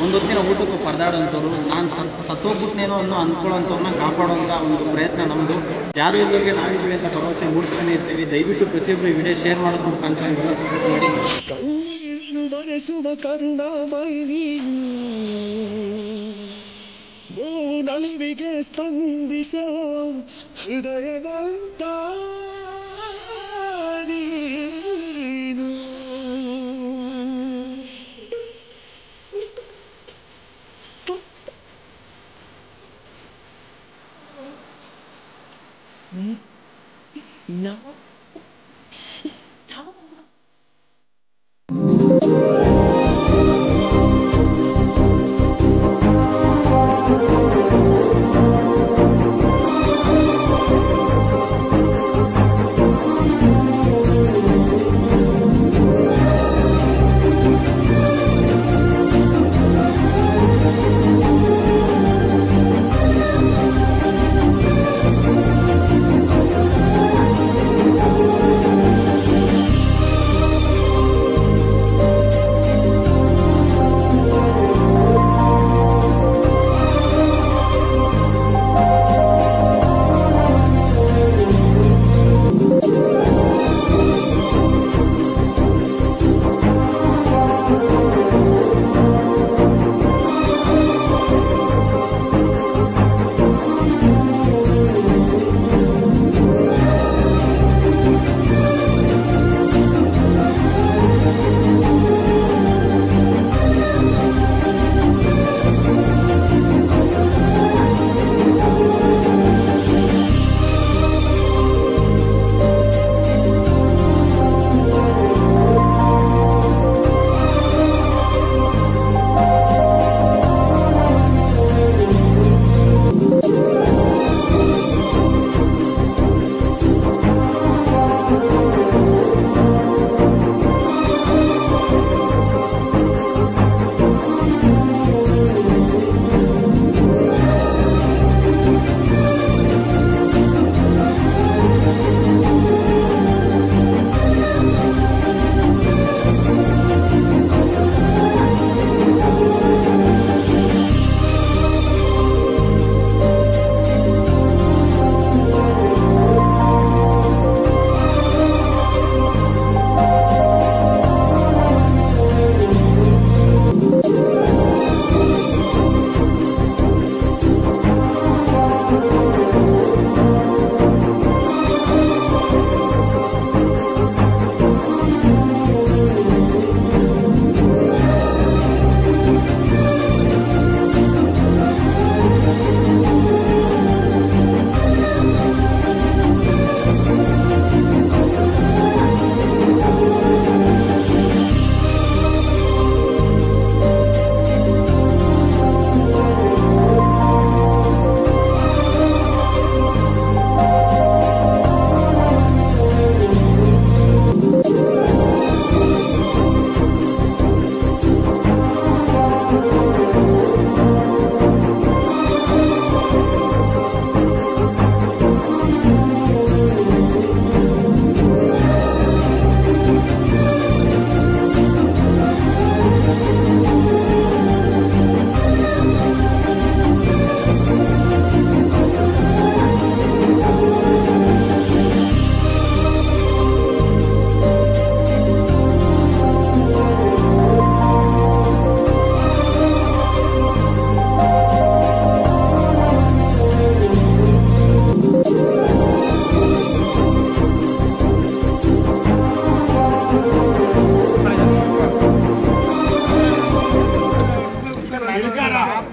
ಒಂದೊತ್ತಿನ ಊಟಕ್ಕೂ ಪರದಾಡೋಂಥವ್ರು, ನಾನು ಸತ್ತೋಗ್ಬಿಟ್ನೇನೋ ಅನ್ನೋ ಅಂದ್ಕೊಳ್ಳೋಂಥವ್ರನ್ನ ಕಾಪಾಡುವಂಥ ಒಂದು ಪ್ರಯತ್ನ ನಮ್ಮದು. ಯಾರು ಇಲ್ಲಿಗೆ ನಾವಿದ್ದೀವಿ ಅಂತ ಭರವಸೆ ಮೂಡಿಸ್ತಾನೆ ಇರ್ತೀವಿ. ದಯವಿಟ್ಟು ಪ್ರತಿಯೊಬ್ಬರು ವಿಡಿಯೋ ಶೇರ್ ಮಾಡೋದು ಮುಖಾಂತರ ಎಲ್ಲ ಸಪೋರ್ಟ್ ಮಾಡಿ. ನಲಿವಿಗೆ ಸ್ಪಂದಿಸ ಹೃದಯವಂತ ನೀನು. No.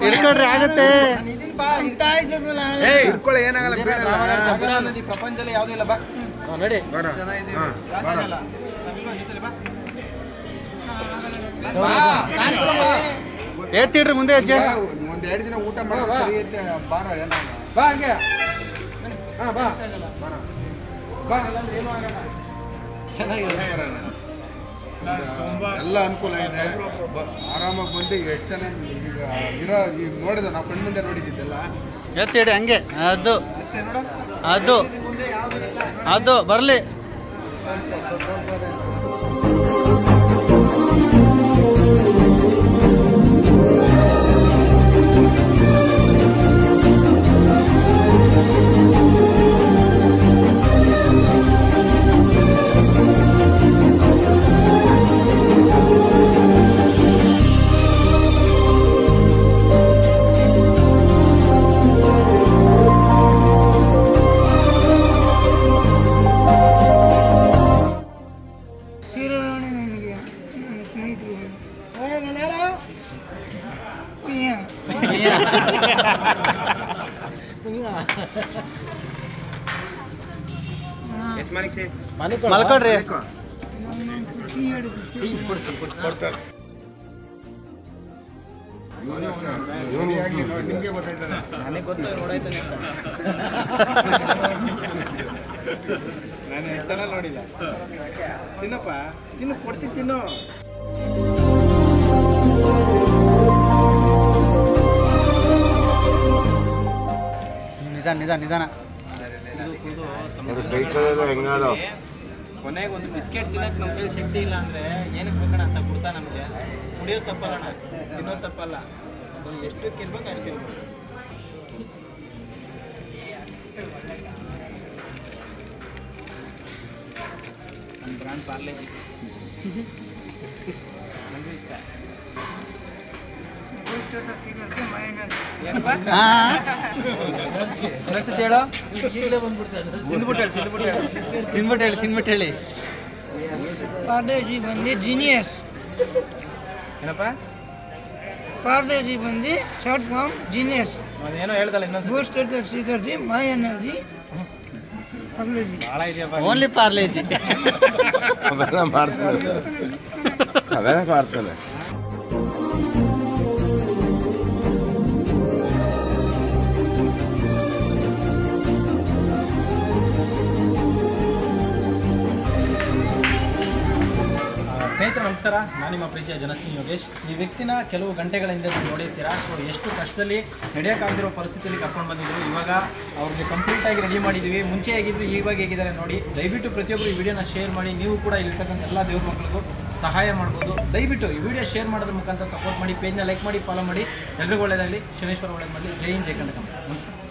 ಹಿಡ್ಕೊಂಡ್ರೆ ಆಗತ್ತೆ. ಪ್ರಪಂಚದಲ್ಲಿ ಯಾವುದೂ ಇಲ್ಲ. ಬಾ ನಡಿ ಎತ್ತಿಡ್ರಿ ಮುಂದೆ ಹೆಜ್ಜೆ. ಒಂದೆರಡು ದಿನ ಊಟ ಮಾಡಿ ಬಾರ ಬಾ ಹಂಗೆ ಎಲ್ಲ ಅನುಕೂಲ ಇದೆ. ಆರಾಮಾಗಿ ಬಂದು ಎಷ್ಟು ಜನ ಈಗ ಇರೋ ಈಗ ನೋಡಿದ ನಾವು ಕಣ್ಣು ಮುಂದೆ ನೋಡಿದ್ದೆಲ್ಲ ಎತ್ತಿಡಿ ಹಂಗೆ. ಅದು ಅದು ಅದು ಬರಲಿ. ಮಲ್ಕೊಡ್ರಿ. ನಿಮಗೆ ಗೊತ್ತಾಯ್ತದೆ. ನನಗೆ ಗೊತ್ತು ನೋಡಾಯ್ತಾನೆ ಅಂತ. ನಾನು ಎಷ್ಟು ಜನ ನೋಡಿಲ್ಲ. ತಿನ್ನಪ್ಪ, ತಿನ್ನು, ಕೊಡ್ತೀನಿ ತಿನ್ನು. ನಿಧಾನ. ಕೊನೆಗೆ ಒಂದು ಬಿಸ್ಕೆಟ್ ತಿನ್ನಕ್ಕೆ ನಮ್ಮ ಕೈಲಿ ಶಕ್ತಿ ಇಲ್ಲ ಅಂದರೆ ಏನಕ್ಕೆ ಬೇಕಣ ಅಂತ ಕೊಡ್ತಾ ನಮಗೆ. ಕುಡಿಯೋದು ತಪ್ಪಲ್ಲಣ್ಣ, ತಿನ್ನೋದು ತಪ್ಪಲ್ಲ. ಅದು ಎಷ್ಟಕ್ಕೆ ಇರ್ಬೇಕು ಅಷ್ಟಿರ್ಬೇಕು. ನನ್ನ ಬ್ರ್ಯಾಂಡ್ ಪಾರ್ಲೇಜಿ ನನಗೂ ಇಷ್ಟ. ಏನಪ್ಪ ಇನ್ನೊಂದ್ಸತಿ ಹೇಳೋ. ಈಗಲೇ ತಿನ್ಬಿಟ್ಟು ಹೇಳಿ. ಪಾರ್ಲೇಜಿ ಬಂದು ಜೀನಿಯಸ್. ಏನಪ್ಪ ಪಾರ್ಲೇಜಿ ಬಂದು ಶಾರ್ಟ್ ಫಾರ್ಮ್ ಜೀನಿಯಸ್. ಏನೋ ಹೇಳ್ದಲ್ಲ ಇನ್ನೊಂದ್ಸತಿ. ಬೂಸ್ಟರ್ ದ ಸಿಗರ್ಜಿ ಮೈ ಎನರ್ಜಿ ಪಾರ್ಲೇಜಿ. ಭಾಳ ಇದೆಯಪ್ಪ. ಓನ್ಲಿ ಪಾರ್ಲೇಜಿ. ಅವೆಲ್ಲ ಮಾಡ್ತಾನೆ. ಸ್ನೇಹಿತರೆ ನಮಸ್ಕಾರ, ನಾನು ನಿಮ್ಮ ಪ್ರೀತಿಯ ಜನಸ್ನೇಹಿ ಯೋಗೇಶ್. ಈ ವ್ಯಕ್ತಿನ ಕೆಲವು ಗಂಟೆಗಳ ಹಿಂದೆ ನೀವು ನೋಡಿರ್ತೀರಾ. ಸೊ ಎಷ್ಟು ಕಷ್ಟದಲ್ಲಿ ನಡೆಯೋಕ್ಕಾಗದಿರೋ ಪರಿಸ್ಥಿತಿಯಲ್ಲಿ ಕರ್ಕೊಂಡು ಬಂದಿದ್ದೀವಿ. ಇವಾಗ ಅವ್ರಿಗೆ ಕಂಪ್ಲೀಟಾಗಿ ರೆಡಿ ಮಾಡಿದ್ದೀವಿ. ಮುಂಚೆ ಹೇಗಿದ್ರು ಇವಾಗ ಹೇಗಿದ್ದಾರೆ ನೋಡಿ. ದಯವಿಟ್ಟು ಪ್ರತಿಯೊಬ್ಬರು ಈ ವಿಡಿಯೋನ ಶೇರ್ ಮಾಡಿ. ನೀವು ಕೂಡ ಇಲ್ಲಿರ್ತಕ್ಕಂಥ ಎಲ್ಲ ದೇವ್ರ ಮಕ್ಕಳಿಗೂ ಸಹಾಯ ಮಾಡ್ಬೋದು. ದಯವಿಟ್ಟು ಈ ವಿಡಿಯೋ ಶೇರ್ ಮಾಡೋದ್ರ ಮುಖಾಂತರ ಸಪೋರ್ಟ್ ಮಾಡಿ. ಪೇಜ್ನ ಲೈಕ್ ಮಾಡಿ, ಫಾಲೋ ಮಾಡಿ. ಎಲ್ರಿಗೂ ಒಳ್ಳೆಯದಾಗಲಿ. ಶನೇಶ್ವರ ಒಳ್ಳೇದು ಮಾಡಲಿ. ಜೈ ಹಿಂದ್, ಜೈ ಕನ್ನಡ. ನಮಸ್ಕಾರ.